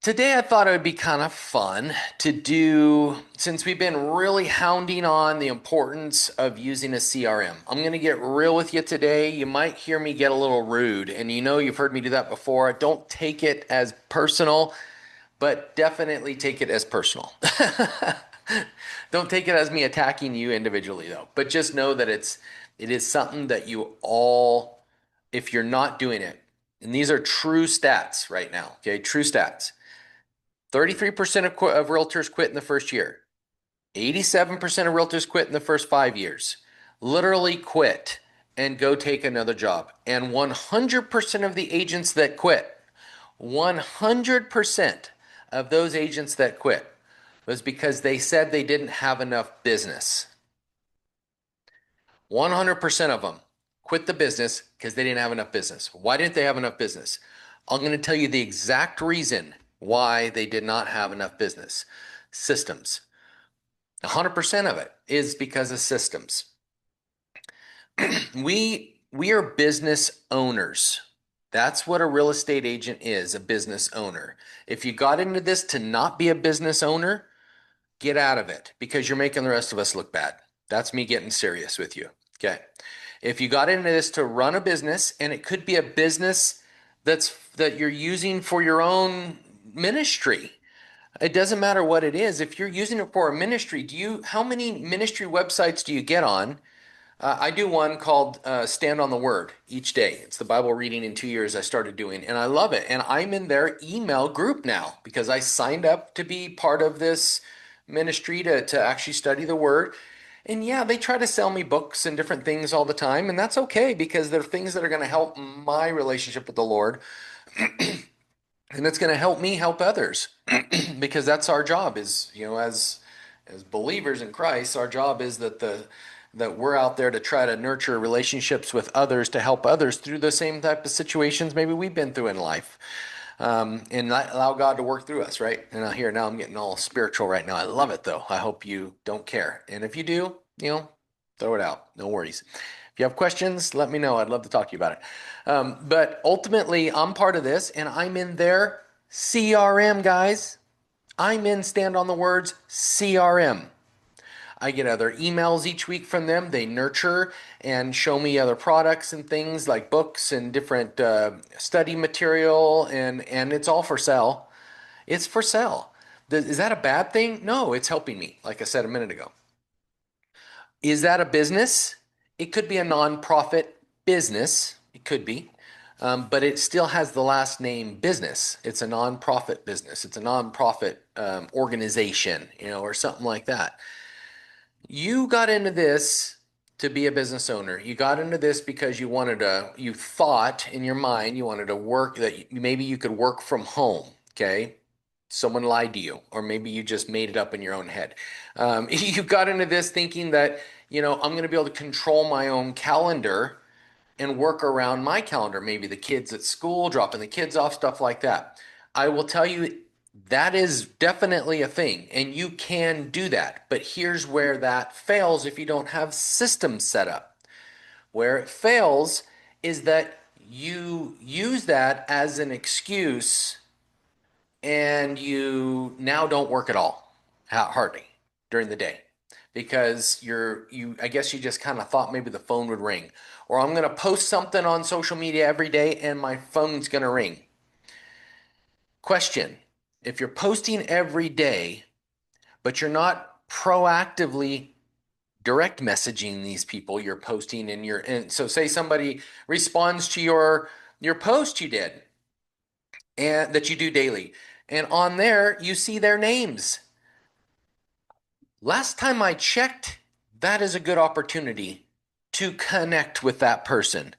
Today, I thought it would be kind of fun to do, since we've been really hounding on the importance of using a CRM. I'm going to get real with you today. You might hear me get a little rude, and you know you've heard me do that before. Don't take it as personal, but definitely take it as personal. Don't take it as me attacking you individually, though. But just know that it is something that you all, if you're not doing it, and these are true stats right now, okay? True stats. 33% of realtors quit in the first year. 87% of realtors quit in the first 5 years. Literally quit and go take another job. And 100% of the agents that quit, 100% of those agents that quit was because they said they didn't have enough business. 100% of them quit the business because they didn't have enough business. Why didn't they have enough business? I'm going to tell you the exact reason why they did not have enough business. Systems. 100% of it is because of systems. We are business owners. That's what a real estate agent is, a business owner. If you got into this to not be a business owner, get out of it because you're making the rest of us look bad. That's me getting serious with you. Okay. If you got into this to run a business, and it could be a business that you're using for your own ministry. It doesn't matter what it is. If you're using it for a ministry, how many ministry websites do you get on? I do one called Stand on the Word each day. It's the Bible reading in 2 years I started doing, and I love it. And I'm in their email group now because I signed up to be part of this ministry to actually study the Word. And yeah, they try to sell me books and different things all the time, and that's okay because they're things that are going to help my relationship with the Lord, and it's going to help me help others because that's our job. Is as believers in Christ, our job is that we're out there to try to nurture relationships with others to help others through the same type of situations maybe we've been through in life, and allow God to work through us, right? And now I'm getting all spiritual right now. I love it though. I hope you don't care, and if you do, throw it out. No worries. If you have questions, let me know. I'd love to talk to you about it. But ultimately, I'm part of this, and I'm in their CRM, guys. I'm in Stand on the Words CRM. I get other emails each week from them. They nurture and show me other products and things like books and different study material, and it's all for sale. It's for sale. Is that a bad thing? No, it's helping me, like I said a minute ago. Is that a business? It could be a nonprofit business. It could be. But it still has the last name business. It's a nonprofit business. It's a nonprofit organization, or something like that. You got into this to be a business owner. You got into this because you thought in your mind you wanted to work, that maybe you could work from home. Okay. Someone lied to you, or maybe you just made it up in your own head. You got into this thinking that, I'm going to be able to control my own calendar and work around my calendar, maybe the kids at school, dropping the kids off, stuff like that. I will tell you that is definitely a thing, and you can do that. But here's where that fails if you don't have systems set up. Where it fails is that you use that as an excuse and you now don't work at all, hardly during the day, because I guess you just kind of thought maybe the phone would ring, or I'm going to post something on social media every day and my phone's going to ring. Question: if you're posting every day but you're not proactively direct messaging these people you're posting and so say somebody responds to your post you did, and that you do daily, and on there you see their names. Last time I checked, that is a good opportunity to connect with that person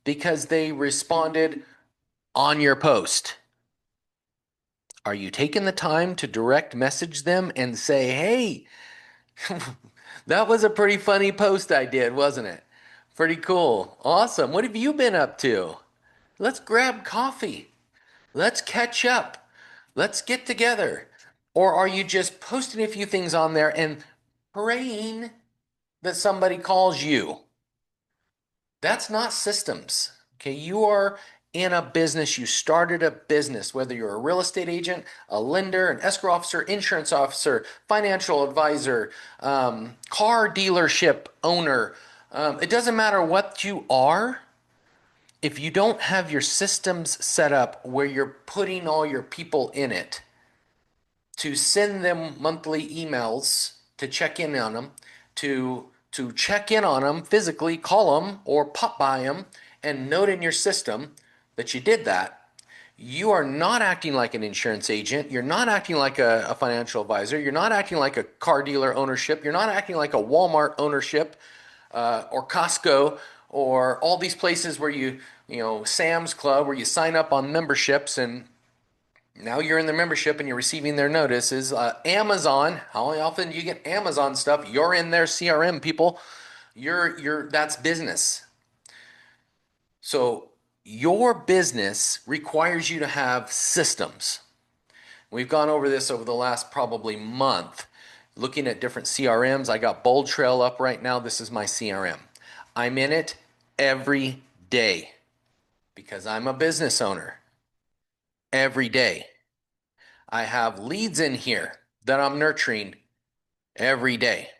because they responded on your post. Are you taking the time to direct message them and say, hey, that was a pretty funny post I did, wasn't it? Pretty cool. Awesome. What have you been up to? Let's grab coffee. Let's catch up. Let's get together. Or are you just posting a few things on there and praying that somebody calls you? That's not systems. Okay, you are in a business. You started a business, whether you're a real estate agent, a lender, an escrow officer, insurance officer, financial advisor, car dealership owner. It doesn't matter what you are. If you don't have your systems set up where you're putting all your people in it to send them monthly emails to check in on them, to check in on them physically, call them or pop by them and note in your system that you did that, you are not acting like an insurance agent. You're not acting like a financial advisor. You're not acting like a car dealer ownership. You're not acting like a Walmart ownership or Costco or all these places where Sam's Club, where you sign up on memberships and now you're in their membership and you're receiving their notices. Amazon, how often do you get Amazon stuff? You're in their CRM, people. That's business. So your business requires you to have systems. We've gone over this over the last probably month, looking at different CRMs. I got Bold Trail up right now. This is my CRM. I'm in it every day because I'm a business owner. Every day. I have leads in here that I'm nurturing every day.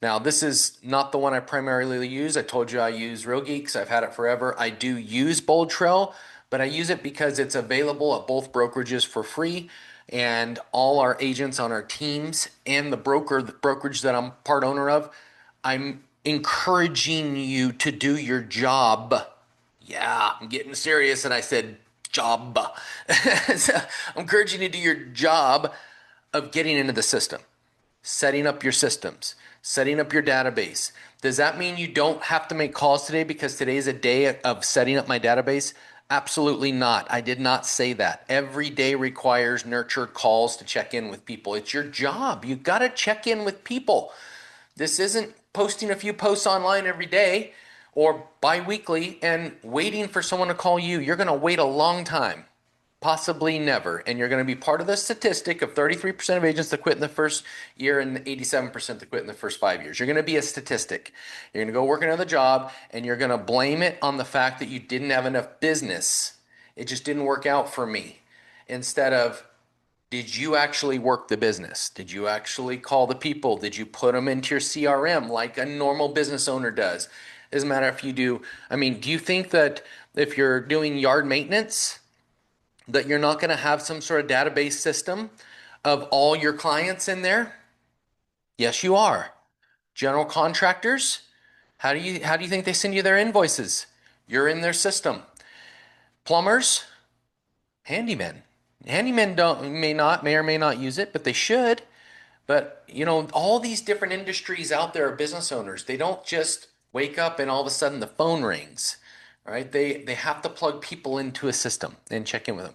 Now, this is not the one I primarily use. I told you I use Real Geeks. I've had it forever. I do use Bold Trail, but I use it because it's available at both brokerages for free. And all our agents on our teams and the brokerage that I'm part owner of, I'm encouraging you to do your job. Yeah, I'm getting serious, and I said job. So I'm encouraging you to do your job of getting into the system, setting up your systems, setting up your database. Does that mean you don't have to make calls today because today is a day of setting up my database? Absolutely not. I did not say that. Every day requires nurtured calls to check in with people. It's your job. You got to check in with people. This isn't posting a few posts online every day or bi-weekly and waiting for someone to call you. You're going to wait a long time, possibly never. And you're going to be part of the statistic of 33% of agents that quit in the first year and 87% that quit in the first 5 years. You're going to be a statistic. You're going to go work another job and you're going to blame it on the fact that you didn't have enough business. It just didn't work out for me. Instead of, did you actually work the business? Did you actually call the people? Did you put them into your CRM like a normal business owner does? Doesn't matter if you do. I mean, do you think that if you're doing yard maintenance, that you're not going to have some sort of database system of all your clients in there? Yes, you are. General contractors, how do you think they send you their invoices? You're in their system. Plumbers, handymen. Handymen may or may not use it, but they should. But all these different industries out there are business owners. They don't just wake up and all of a sudden the phone rings, right? They have to plug people into a system and check in with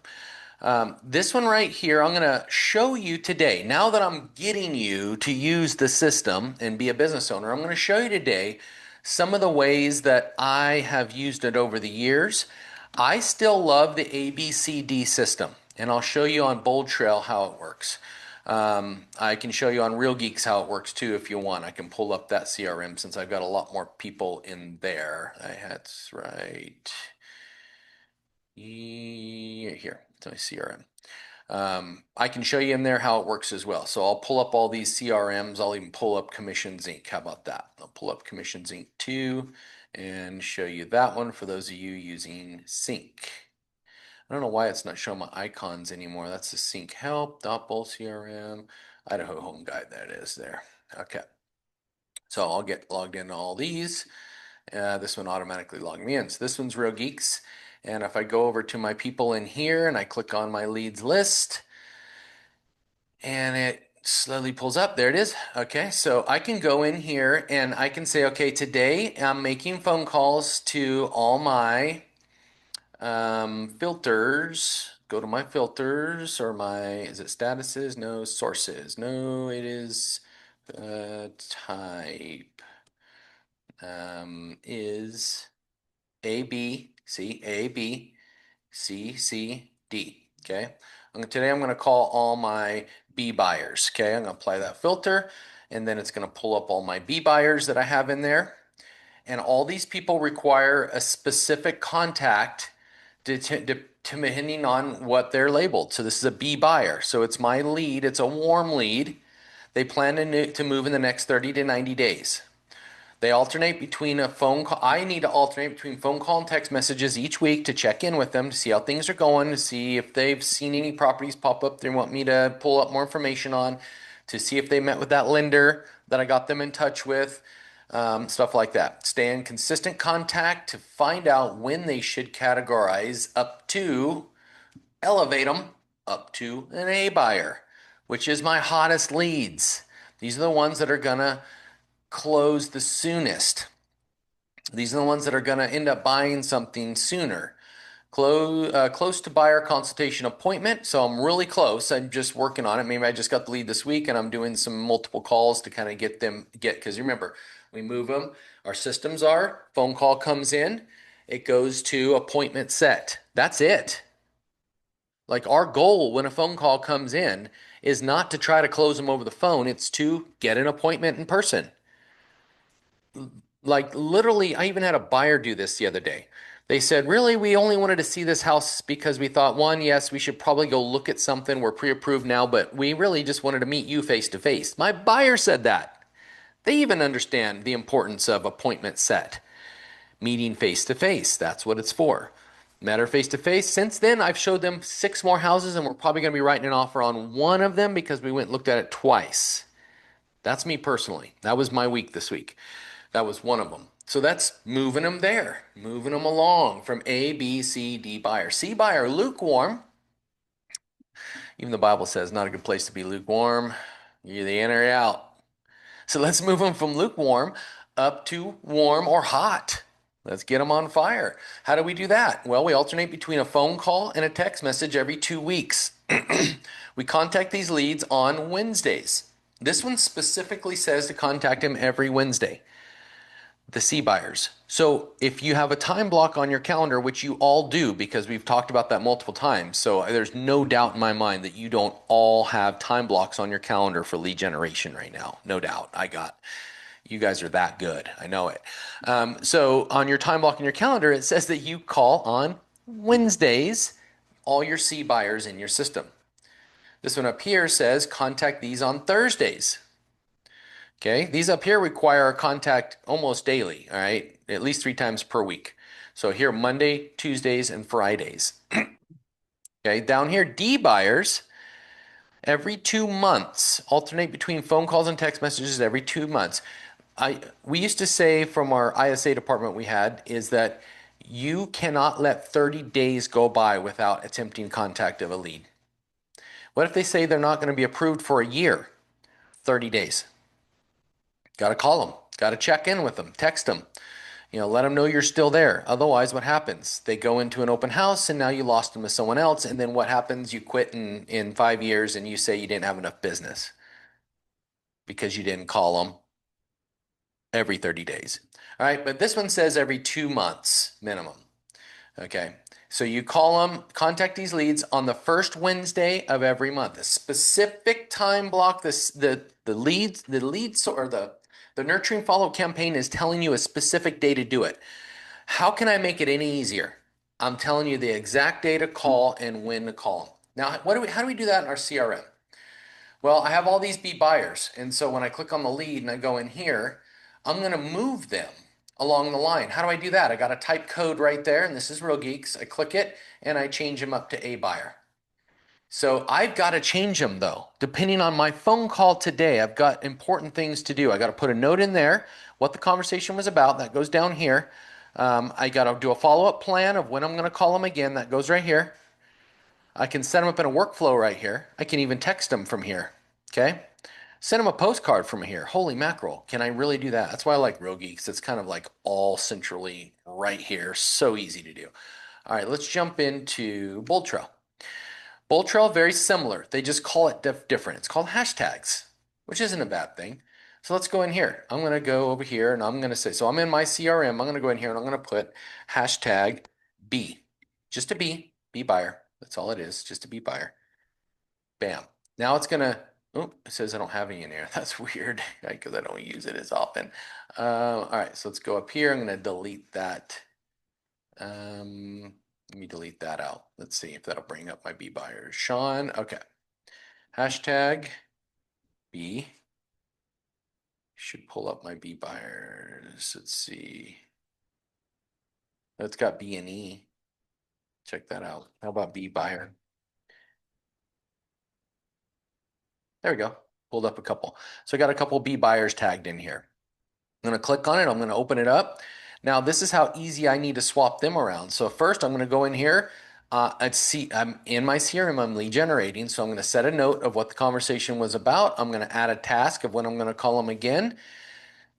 them. This one right here, I'm going to show you today. Now that I'm getting you to use the system and be a business owner, I'm going to show you today some of the ways that I have used it over the years. I still love the ABCD system, and I'll show you on Bold Trail how it works. I can show you on Real Geeks how it works too if you want. I can pull up that CRM since I've got a lot more people in there. That's right. Here, it's my CRM. I can show you in there how it works as well. So I'll pull up all these CRMs. I'll even pull up Commissions Inc. How about that? I'll pull up Commissions Inc. too and show you that one for those of you using Sync. I don't know why it's not showing my icons anymore. That's the Sync Help, Dotball CRM, Idaho Home Guide. That is there. Okay. So I'll get logged into all these. This one automatically logged me in. So this one's Real Geeks. And if I go over to my people in here and I click on my leads list and it slowly pulls up, there it is. Okay, so I can go in here and I can say, okay, today I'm making phone calls to all my filters. Go to my filters or is it statuses? No, sources. No, it is type is A, B, C, A, B, C, C, D. Okay. Today I'm going to call all my B buyers. Okay. I'm going to apply that filter and then it's going to pull up all my B buyers that I have in there. And all these people require a specific contact depending on what they're labeled. So this is a B buyer. So it's my lead. It's a warm lead. They plan to move in the next 30 to 90 days. They alternate between a phone call. I need to alternate between phone call and text messages each week to check in with them to see how things are going, to see if they've seen any properties pop up they want me to pull up more information on, to see if they met with that lender that I got them in touch with, stuff like that. Stay in consistent contact to find out when they should categorize up to, elevate them up to an A buyer, which is my hottest leads. These are the ones that are gonna close the soonest. These are the ones that are going to end up buying something sooner. Close to buyer consultation appointment. So I'm really close. I'm just working on it. Maybe I just got the lead this week and I'm doing some multiple calls to kind of because remember, we move them. Our systems are phone call comes in, it goes to appointment set. That's it. Like our goal when a phone call comes in is not to try to close them over the phone. It's to get an appointment in person. Like literally, I even had a buyer do this the other day. They said, really, we only wanted to see this house because we thought, one, yes, we should probably go look at something. We're pre-approved now, but we really just wanted to meet you face to face. My buyer said that. They even understand the importance of appointment set, meeting face to face. That's what it's for. Matter face to face. Since then, I've showed them 6 more houses, and we're probably going to be writing an offer on one of them because we went and looked at it twice. That's me personally. That was my week this week. That was one of them. So that's moving them there, moving them along from A, B, C, D buyer. C buyer, lukewarm. Even the Bible says not a good place to be lukewarm. You're either in or out. So let's move them from lukewarm up to warm or hot. Let's get them on fire. How do we do that? Well, we alternate between a phone call and a text message every 2 weeks. We contact these leads on Wednesdays. This one specifically says to contact him every Wednesday. The C buyers. So if you have a time block on your calendar, which you all do because we've talked about that multiple times, so there's no doubt in my mind that you don't all have time blocks on your calendar for lead generation right now. No doubt. You guys are that good. I know it. So on your time block in your calendar, it says that you call on Wednesdays all your C buyers in your system. This one up here says contact these on Thursdays. Okay, these up here require a contact almost daily, all right, at least 3 times per week. So here, Monday, Tuesdays, and Fridays. Okay, down here, D buyers, every 2 months, alternate between phone calls and text messages every 2 months. We used to say from our ISA department we had is that you cannot let 30 days go by without attempting contact of a lead. What if they say they're not going to be approved for a year? 30 days. Got to call them. Got to check in with them. Text them. Let them know you're still there. Otherwise, what happens? They go into an open house and now you lost them to someone else. And then what happens? You quit in 5 years and you say you didn't have enough business because you didn't call them every 30 days. All right, but this one says every 2 months minimum. Okay, so you call them, contact these leads on the first Wednesday of every month. A specific time block. The nurturing follow campaign is telling you a specific day to do it. How can I make it any easier? I'm telling you the exact day to call and when to call. Now, how do we do that in our CRM? Well, I have all these B buyers, and so when I click on the lead and I go in here, I'm going to move them along the line. How do I do that? I got a type code right there, and this is Real Geeks. I click it, and I change them up to A buyer. So I've got to change them though. Depending on my phone call today, I've got important things to do. I got to put a note in there, what the conversation was about. That goes down here. I got to do a follow-up plan of when I'm going to call them again. That goes right here. I can set them up in a workflow right here. I can even text them from here. Okay. Send them a postcard from here. Holy mackerel. Can I really do that? That's why I like Real Geeks. It's kind of like all centrally right here. So easy to do. All right, let's jump into Bold Trail. Bold Trail, very similar. They just call it different. It's called hashtags, which isn't a bad thing. So let's go in here. I'm going to go over here and I'm going to say, so I'm in my CRM. I'm going to go in here and I'm going to put hashtag B. Just a B, B buyer. That's all it is, just a B buyer. Bam. Now it's going to, oh, it says I don't have any in here. That's weird because I don't use it as often. All right, so let's go up here. I'm going to delete that. Let me delete that out. Let's see if that'll bring up my B buyers. Sean, okay. Hashtag B. Should pull up my B buyers. Let's see. It's got B and E. Check that out. How about B buyer? There we go. Pulled up a couple. So I got a couple B buyers tagged in here. I'm going to click on it. I'm going to open it up. Now, this is how easy I need to swap them around. So first, I'm going to go in here. I'm in my CRM. I'm lead generating. So I'm going to set a note of what the conversation was about. I'm going to add a task of when I'm going to call them again.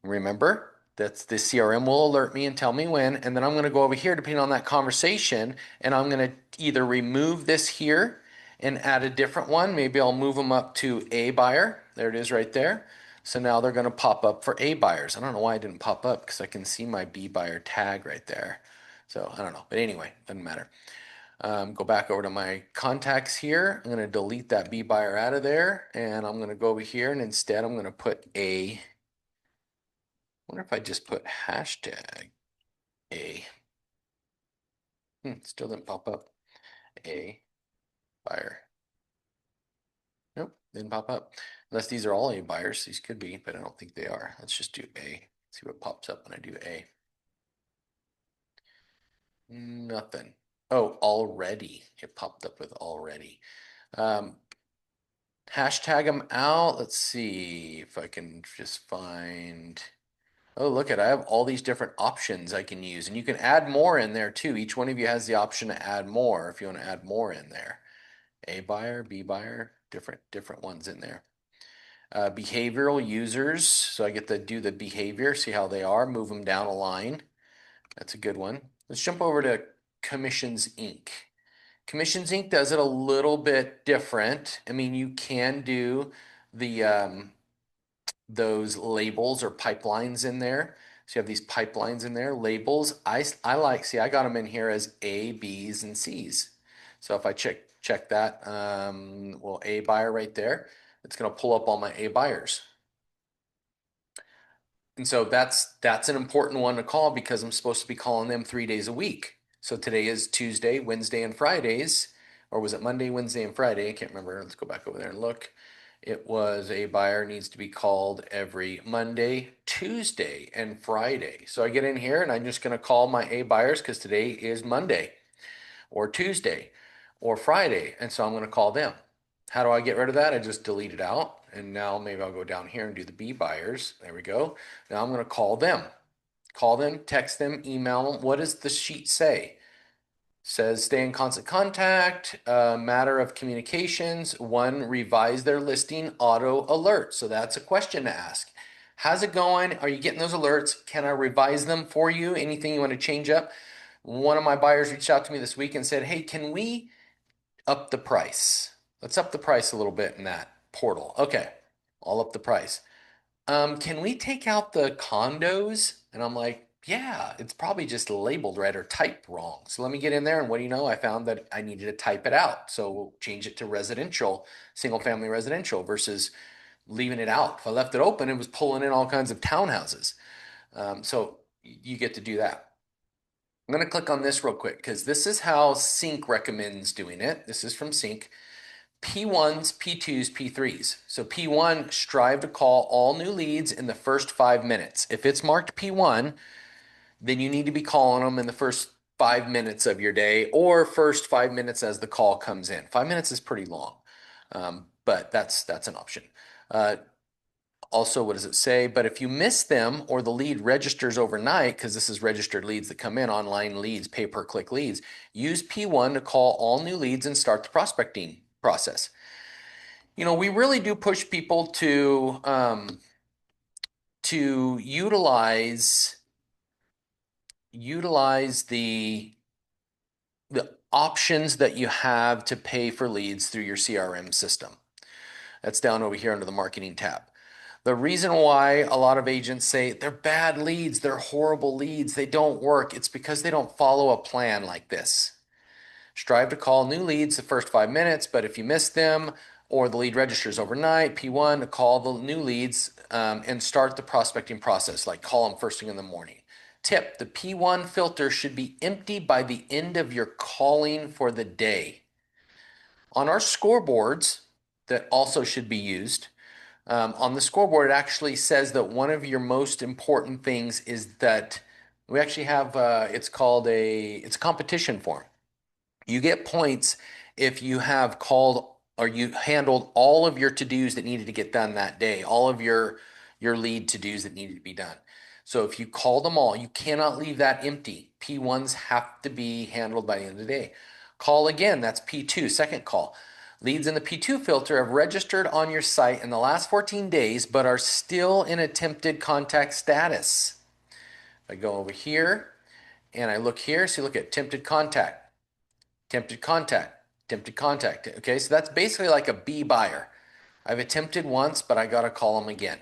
Remember, that's the CRM will alert me and tell me when. And then I'm going to go over here, depending on that conversation, and I'm going to either remove this here and add a different one. Maybe I'll move them up to A buyer. There it is right there. So now they're going to pop up for A buyers. I don't know why it didn't pop up because I can see my B buyer tag right there. So I don't know. But anyway, doesn't matter. Go back over to my contacts here. I'm going to delete that B buyer out of there. And I'm going to go over here and instead I'm going to put A. Wonder if I just put hashtag A. Still didn't pop up. A buyer. Nope, didn't pop up. Unless these are all A buyers. These could be, but I don't think they are. Let's just do A. See what pops up when I do A. Nothing. Oh, already. It popped up with already. Hashtag them out. Let's see if I can just find. Oh, look at, I have all these different options I can use, and you can add more in there too. Each one of you has the option to add more if you want to add more in there. A buyer, B buyer, different ones in there. Behavioral users, so I get to do the behavior, see how they are, move them down a line. That's a good one. Let's jump over to Commissions Inc. Commissions Inc. does it a little bit different. I mean, you can do the those labels or pipelines in there. So you have these pipelines in there, labels. I like, see, I got them in here as A, B's, and C's. So if I check that, well, A buyer right there, it's going to pull up all my A buyers. And so that's an important one to call because I'm supposed to be calling them 3 days a week. So today is Tuesday, Wednesday, and Fridays, or was it Monday, Wednesday, and Friday? I can't remember. Let's go back over there and look. It was a buyer needs to be called every Monday, Tuesday, and Friday. So I get in here and I'm just going to call my A buyers because today is Monday or Tuesday or Friday. And so I'm going to call them. How do I get rid of that? I just delete it out. And now maybe I'll go down here and do the B buyers. There we go. Now I'm going to call them. Call them, text them, email them. What does the sheet say? Says stay in constant contact, matter of communications. One, revise their listing, auto alert. So that's a question to ask. How's it going? Are you getting those alerts? Can I revise them for you? Anything you want to change up? One of my buyers reached out to me this week and said, hey, can we up the price? Let's up the price a little bit in that portal. Okay, I'll up the price. Can we take out the condos? And I'm like, yeah, it's probably just labeled right or typed wrong. So let me get in there. And what do you know? I found that I needed to type it out. So we'll change it to residential, single family residential versus leaving it out. If I left it open, it was pulling in all kinds of townhouses. So you get to do that. I'm going to click on this real quick because this is how Sync recommends doing it. This is from Sync. P1s, P2s, P3s. So P1, strive to call all new leads in the first 5 minutes. If it's marked P1, then you need to be calling them in the first 5 minutes of your day or first 5 minutes as the call comes in. 5 minutes is pretty long, but that's an option. Also, what does it say? But if you miss them or the lead registers overnight, because this is registered leads that come in, online leads, pay-per-click leads, use P1 to call all new leads and start the prospecting process. You know, we really do push people to utilize the options that you have to pay for leads through your CRM system. That's down over here under the marketing tab. The reason why a lot of agents say they're bad leads, they're horrible leads, they don't work, it's because they don't follow a plan like this. Strive to call new leads the first 5 minutes, but if you miss them or the lead registers overnight, P1 to call the new leads and start the prospecting process, like call them first thing in the morning. tip, the P1 filter should be empty by the end of your calling for the day. On our scoreboards that also should be used, on the scoreboard, it actually says that one of your most important things is that we actually have, it's called it's a competition form. You get points if you have called or you handled all of your to-dos that needed to get done that day, all of your lead to-dos that needed to be done. So if you call them all, you cannot leave that empty. P1s have to be handled by the end of the day. Call again, that's P2, second call. Leads in the P2 filter have registered on your site in the last 14 days, but are still in attempted contact status. If I go over here and I look here, so you look at attempted contact, attempted contact, attempted contact. Okay, so that's basically like a B buyer. I've attempted once, but I got to call them again.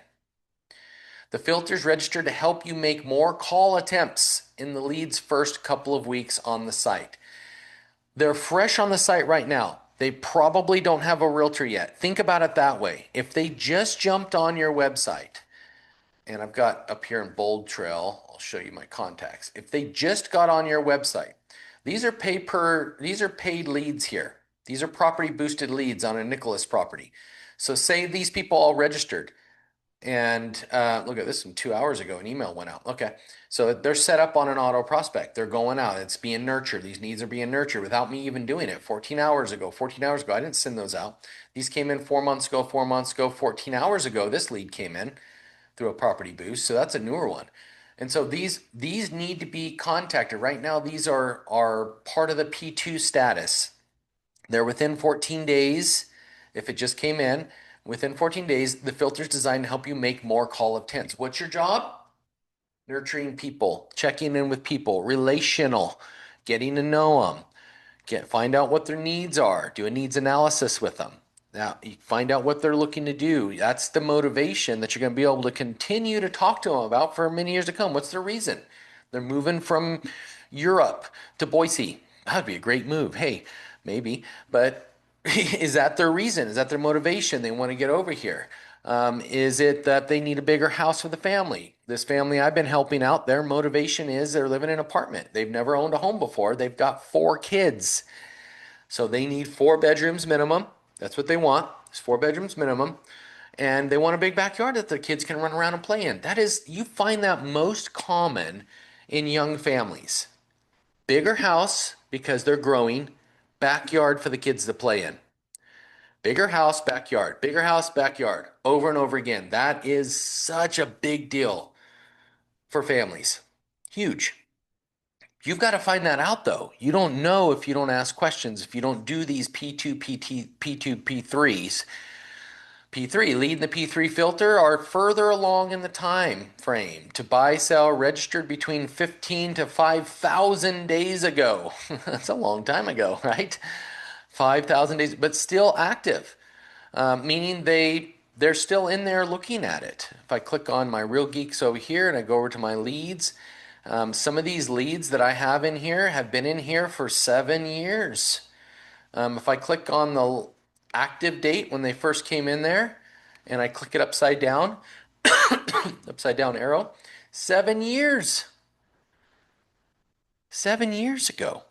The filter's registered to help you make more call attempts in the lead's first couple of weeks on the site. They're fresh on the site right now. They probably don't have a realtor yet. Think about it that way. If they just jumped on your website, and I've got up here in Bold Trail, I'll show you my contacts. If they just got on your website, these are paid leads here. These are property boosted leads on a Nicholas property. So say these people all registered. And look at this from 2 hours ago, an email went out. Okay, so they're set up on an auto prospect. They're going out. It's being nurtured. These needs are being nurtured without me even doing it. 14 hours ago, I didn't send those out. These came in 4 months ago, 14 hours ago, this lead came in through a property boost. So that's a newer one. And so these need to be contacted. Right now, these are part of the P2 status. They're within 14 days if it just came in. Within 14 days, the filter's designed to help you make more call attempts. What's your job? Nurturing people, checking in with people, relational, getting to know them, find out what their needs are, do a needs analysis with them. Now, you find out what they're looking to do. That's the motivation that you're going to be able to continue to talk to them about for many years to come. What's their reason? They're moving from Europe to Boise. That'd be a great move. Hey, maybe, but is that their reason? Is that their motivation? They want to get over here. Is it that they need a bigger house for the family? This family I've been helping out, their motivation is they're living in an apartment. They've never owned a home before. They've got 4 kids. So they need 4 bedrooms minimum. That's what they want. It's 4 bedrooms minimum. And they want a big backyard that the kids can run around and play in. That is, you find that most common in young families. Bigger house because they're growing, backyard for the kids to play in. Bigger house, backyard, over and over again. That is such a big deal for families. Huge. You've got to find that out though. You don't know if you don't ask questions, if you don't do these P2, P2, P3s. P3, lead in the P3 filter are further along in the time frame to buy, sell, registered between 15 to 5,000 days ago. That's a long time ago, right? 5,000 days, but still active, meaning they're still in there looking at it. If I click on my Real Geeks over here and I go over to my leads, some of these leads that I have in here have been in here for 7 years. If I click on the active date when they first came in there and I click it upside down, upside down arrow, 7 years. 7 years ago,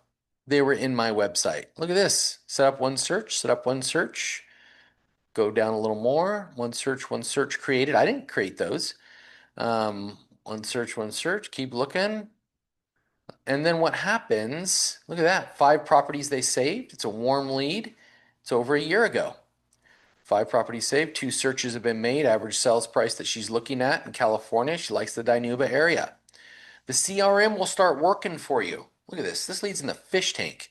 they were in my website. Look at this. Set up one search, go down a little more. One search created. I didn't create those. One search, keep looking. And then what happens, look at that, 5 properties they saved. It's a warm lead. It's over a year ago. 5 properties saved, 2 searches have been made, average sales price that she's looking at in California. She likes the Dinuba area. The CRM will start working for you. Look at this. This leads in the fish tank.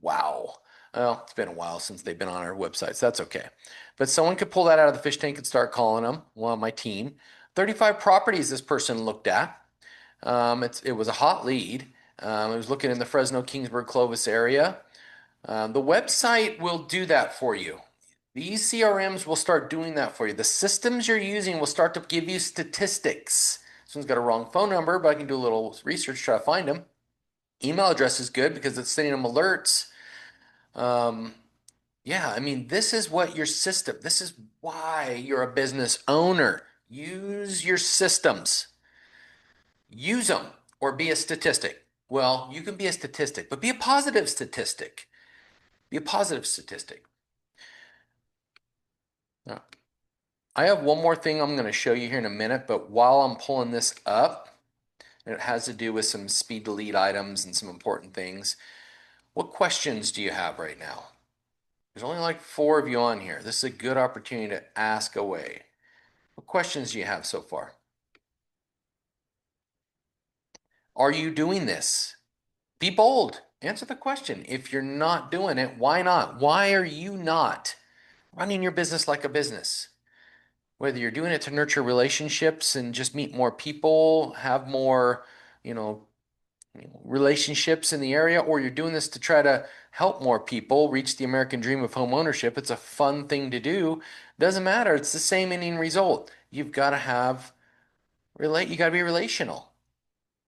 Wow. Well, it's been a while since they've been on our website, so that's okay. But someone could pull that out of the fish tank and start calling them. Well, my team. 35 properties this person looked at. It was a hot lead. It was looking in the Fresno, Kingsburg, Clovis area. The website will do that for you. These CRMs will start doing that for you. The systems you're using will start to give you statistics. This one's got a wrong phone number, but I can do a little research, try to find them. Email address is good because it's sending them alerts. Yeah, I mean, this is what your system, this is why you're a business owner. Use your systems. Use them. or be a statistic. Well, you can be a statistic, but be a positive statistic. Be a positive statistic. Now, I have one more thing I'm going to show you here in a minute, but while I'm pulling this up, and it has to do with some speed delete items and some important things. What questions do you have right now? There's only like 4 of you on here. This is a good opportunity to ask away. What questions do you have so far? Are you doing this? Be bold. Answer the question. If you're not doing it, why not? Why are you not running your business like a business? Whether you're doing it to nurture relationships and just meet more people, have more, you know, relationships in the area, or you're doing this to try to help more people reach the American dream of home ownership. It's a fun thing to do. Doesn't matter. It's the same ending result. You've got to have you got to be relational.